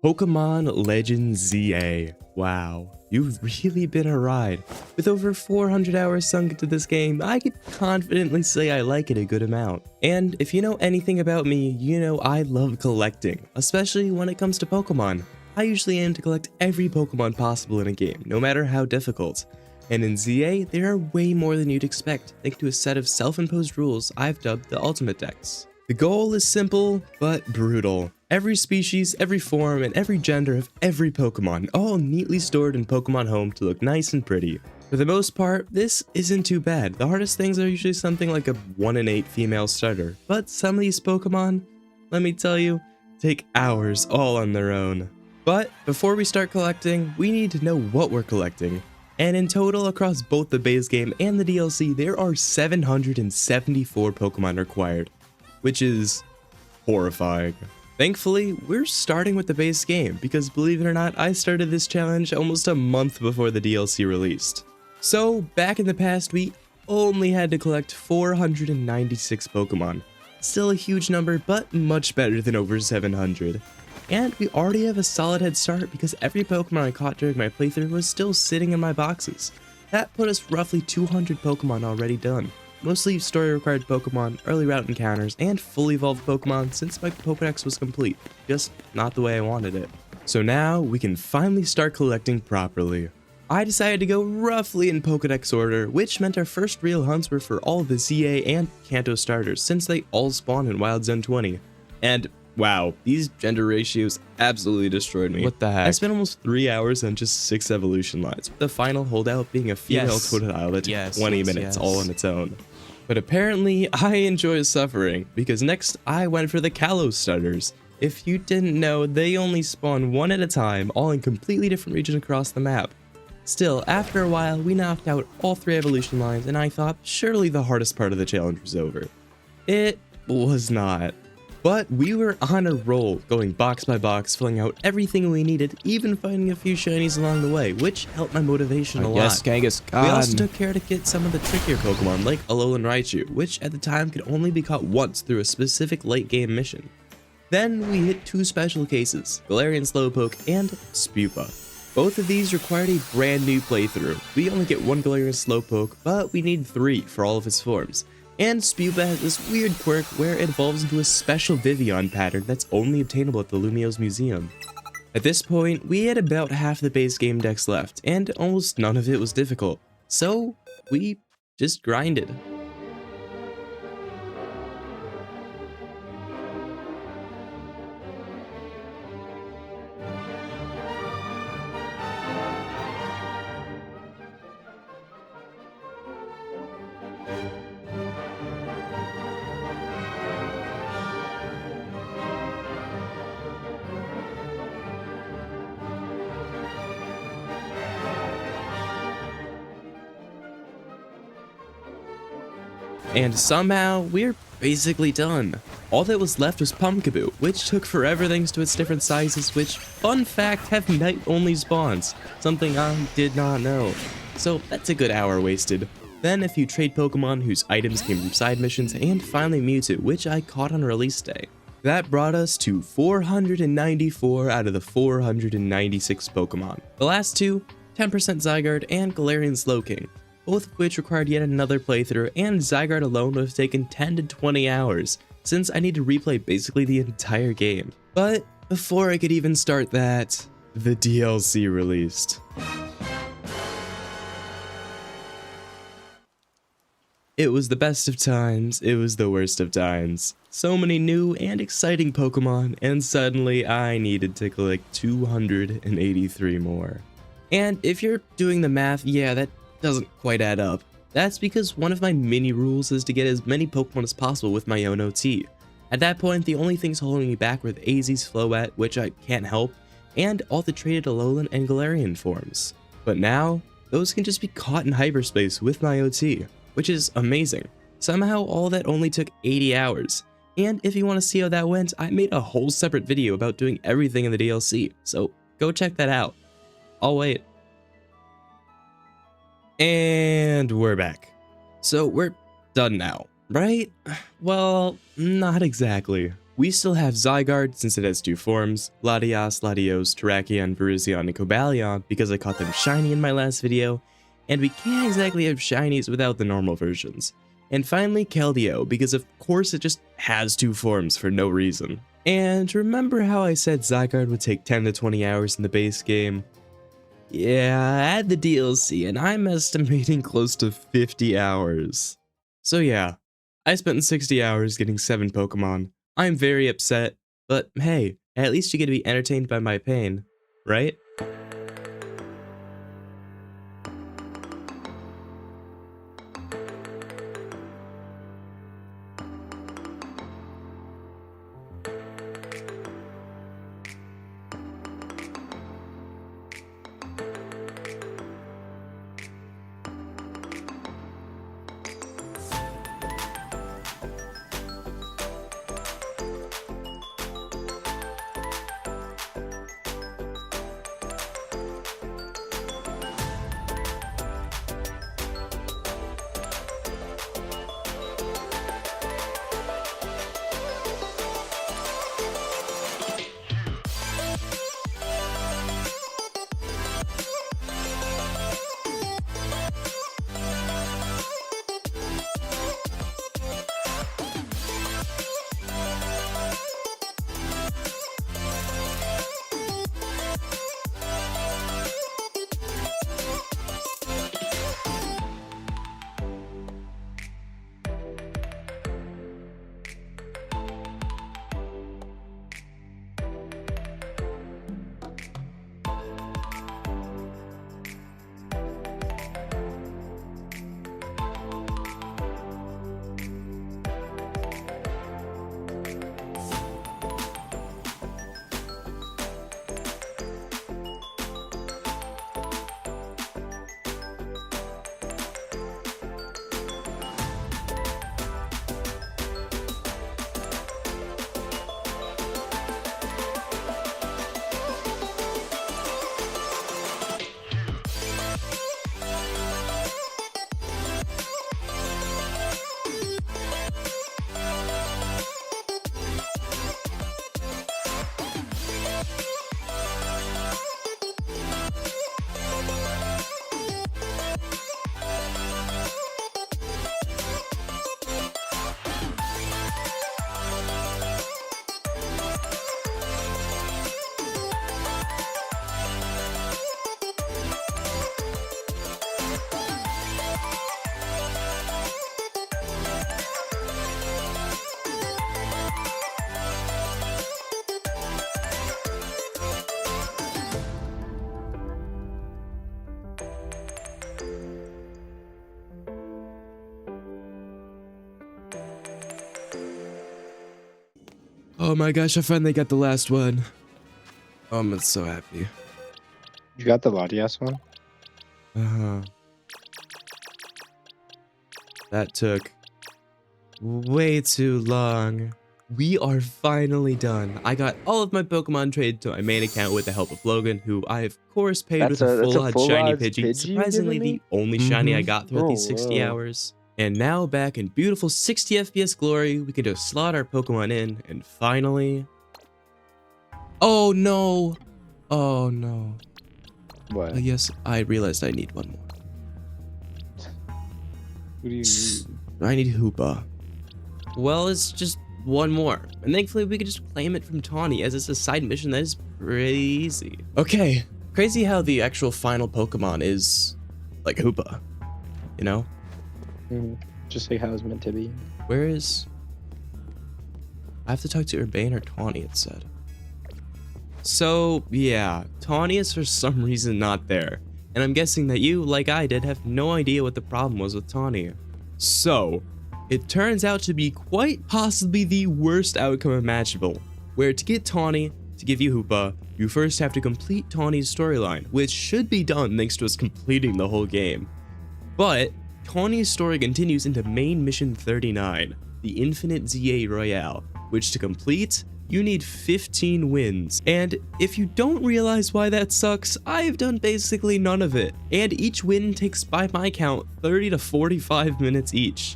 Pokemon Legends ZA. Wow, you've really been a ride. With over 400 hours sunk into this game, I could confidently say I like it a good amount. And if you know anything about me, you know I love collecting, especially when it comes to Pokemon. I usually aim to collect every Pokemon possible in a game, no matter how difficult. And in ZA, there are way more than you'd expect, thanks to a set of self-imposed rules I've dubbed the Ultimate Decks. The goal is simple, but brutal. Every species, every form, and every gender of every Pokemon, all neatly stored in Pokemon Home to look nice and pretty. For the most part, this isn't too bad. The hardest things are usually something like a 1 in 8 female starter, but some of these Pokemon, let me tell you, take hours all on their own. But before we start collecting, we need to know what we're collecting. And in total, across both the base game and the DLC, there are 774 Pokemon required, which is horrifying. Thankfully, we're starting with the base game, because believe it or not, I started this challenge almost a month before the DLC released. So, back in the past, we only had to collect 496 Pokemon. Still a huge number, but much better than over 700. And we already have a solid head start because every Pokemon I caught during my playthrough was still sitting in my boxes. That put us roughly 200 Pokemon already done. Mostly story required Pokemon, early route encounters, and fully evolved Pokemon since my Pokedex was complete, just not the way I wanted it. So now we can finally start collecting properly. I decided to go roughly in Pokedex order, which meant our first real hunts were for all the ZA and Kanto starters since they all spawn in Wild Zone 20. And wow, these gender ratios absolutely destroyed me. What the heck? I spent almost 3 hours on just 6 evolution lines, with the final holdout being a female Totodile that took 20 minutes all on its own. But apparently, I enjoy suffering, because next I went for the Kalos starters. If you didn't know, they only spawn one at a time, all in completely different regions across the map. Still, after a while, we knocked out all 3 evolution lines, and I thought surely the hardest part of the challenge was over. It was not. But we were on a roll, going box by box, filling out everything we needed, even finding a few shinies along the way, which helped my motivation a lot. Yes, Genghis Khan. We also took care to get some of the trickier Pokemon, like Alolan Raichu, which at the time could only be caught once through a specific late game mission. Then we hit 2 special cases, Galarian Slowpoke and Spupa. Both of these required a brand new playthrough. We only get 1 Galarian Slowpoke, but we need 3 for all of its forms. And Spupa has this weird quirk where it evolves into a special Vivillon pattern that's only obtainable at the Lumiose Museum. At this point, we had about half the base game decks left, and almost none of it was difficult. So, we just grinded. And somehow, we're basically done. All that was left was Pumpkaboo, which took forever thanks to its different sizes, which, fun fact, have night-only spawns, something I did not know. So that's a good hour wasted. Then a few trade Pokemon whose items came from side missions, and finally Mewtwo, which I caught on release day. That brought us to 494 out of the 496 Pokemon. The last 2, 10% Zygarde and Galarian Slowking, both of which required yet another playthrough, and Zygarde alone would have taken 10 to 20 hours, since I need to replay basically the entire game. But before I could even start that, the DLC released. It was the best of times, it was the worst of times. So many new and exciting Pokemon, and suddenly I needed to collect 283 more. And if you're doing the math, yeah, that doesn't quite add up. That's because one of my mini rules is to get as many Pokemon as possible with my own OT. At that point, the only things holding me back were the AZ's Floette, which I can't help, and all the traded Alolan and Galarian forms. But now, those can just be caught in hyperspace with my OT, which is amazing. Somehow all that only took 80 hours. And if you want to see how that went, I made a whole separate video about doing everything in the DLC, so go check that out. I'll wait. And we're back. So we're done now, right? Well, not exactly. We still have Zygarde since it has 2 forms, Latias, Latios, Terrakion, Virizion, and Cobalion because I caught them shiny in my last video, and we can't exactly have shinies without the normal versions. And finally Keldeo, because of course it just has 2 forms for no reason. And remember how I said Zygarde would take 10 to 20 hours in the base game? Yeah, add the DLC and I'm estimating close to 50 hours. So yeah, I spent 60 hours getting 7 Pokemon. I'm very upset, but hey, at least you get to be entertained by my pain, right? Oh my gosh, I finally got the last one. Oh, I'm so happy. You got the Latias one? Uh-huh. That took way too long. We are finally done. I got all of my Pokemon traded to my main account with the help of Logan, who I of course paid with a full odds shiny Pidgey. Surprisingly, the only shiny I got throughout these 60 hours. And now back in beautiful 60 FPS glory, we can just slot our Pokemon in and finally... Oh no! Oh no. What? Yes, I realized I need one more. What do you need? I need Hoopa. Well, it's just one more. And thankfully we can just claim it from Tawny as it's a side mission that is pretty easy. Okay, crazy how the actual final Pokemon is like Hoopa, you know? Just like how it's meant to be. Where is... I have to talk to Urbane or Tawny, it said. So, yeah, Tawny is for some reason not there. And I'm guessing that you, like I did, have no idea what the problem was with Tawny. So, it turns out to be quite possibly the worst outcome imaginable, where to get Tawny, to give you Hoopa, you first have to complete Tawny's storyline, which should be done thanks to us completing the whole game. But, Tawny's story continues into main mission 39, the Infinite ZA Royale, which to complete, you need 15 wins. And if you don't realize why that sucks, I've done basically none of it. And each win takes, by my count, 30 to 45 minutes each.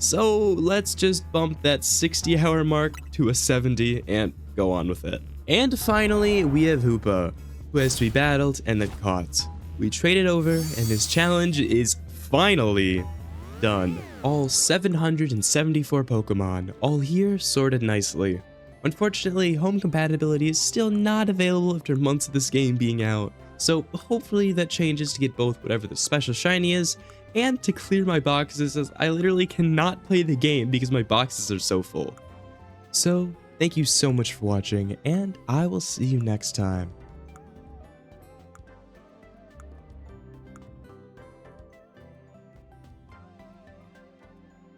So let's just bump that 60-hour mark to a 70 and go on with it. And finally, we have Hoopa, who has to be battled and then caught. We traded over, and his challenge is finally done. All 774 Pokemon, all here sorted nicely. Unfortunately, home compatibility is still not available after months of this game being out, so hopefully that changes to get both whatever the special shiny is, and to clear my boxes as I literally cannot play the game because my boxes are so full. So, thank you so much for watching, and I will see you next time.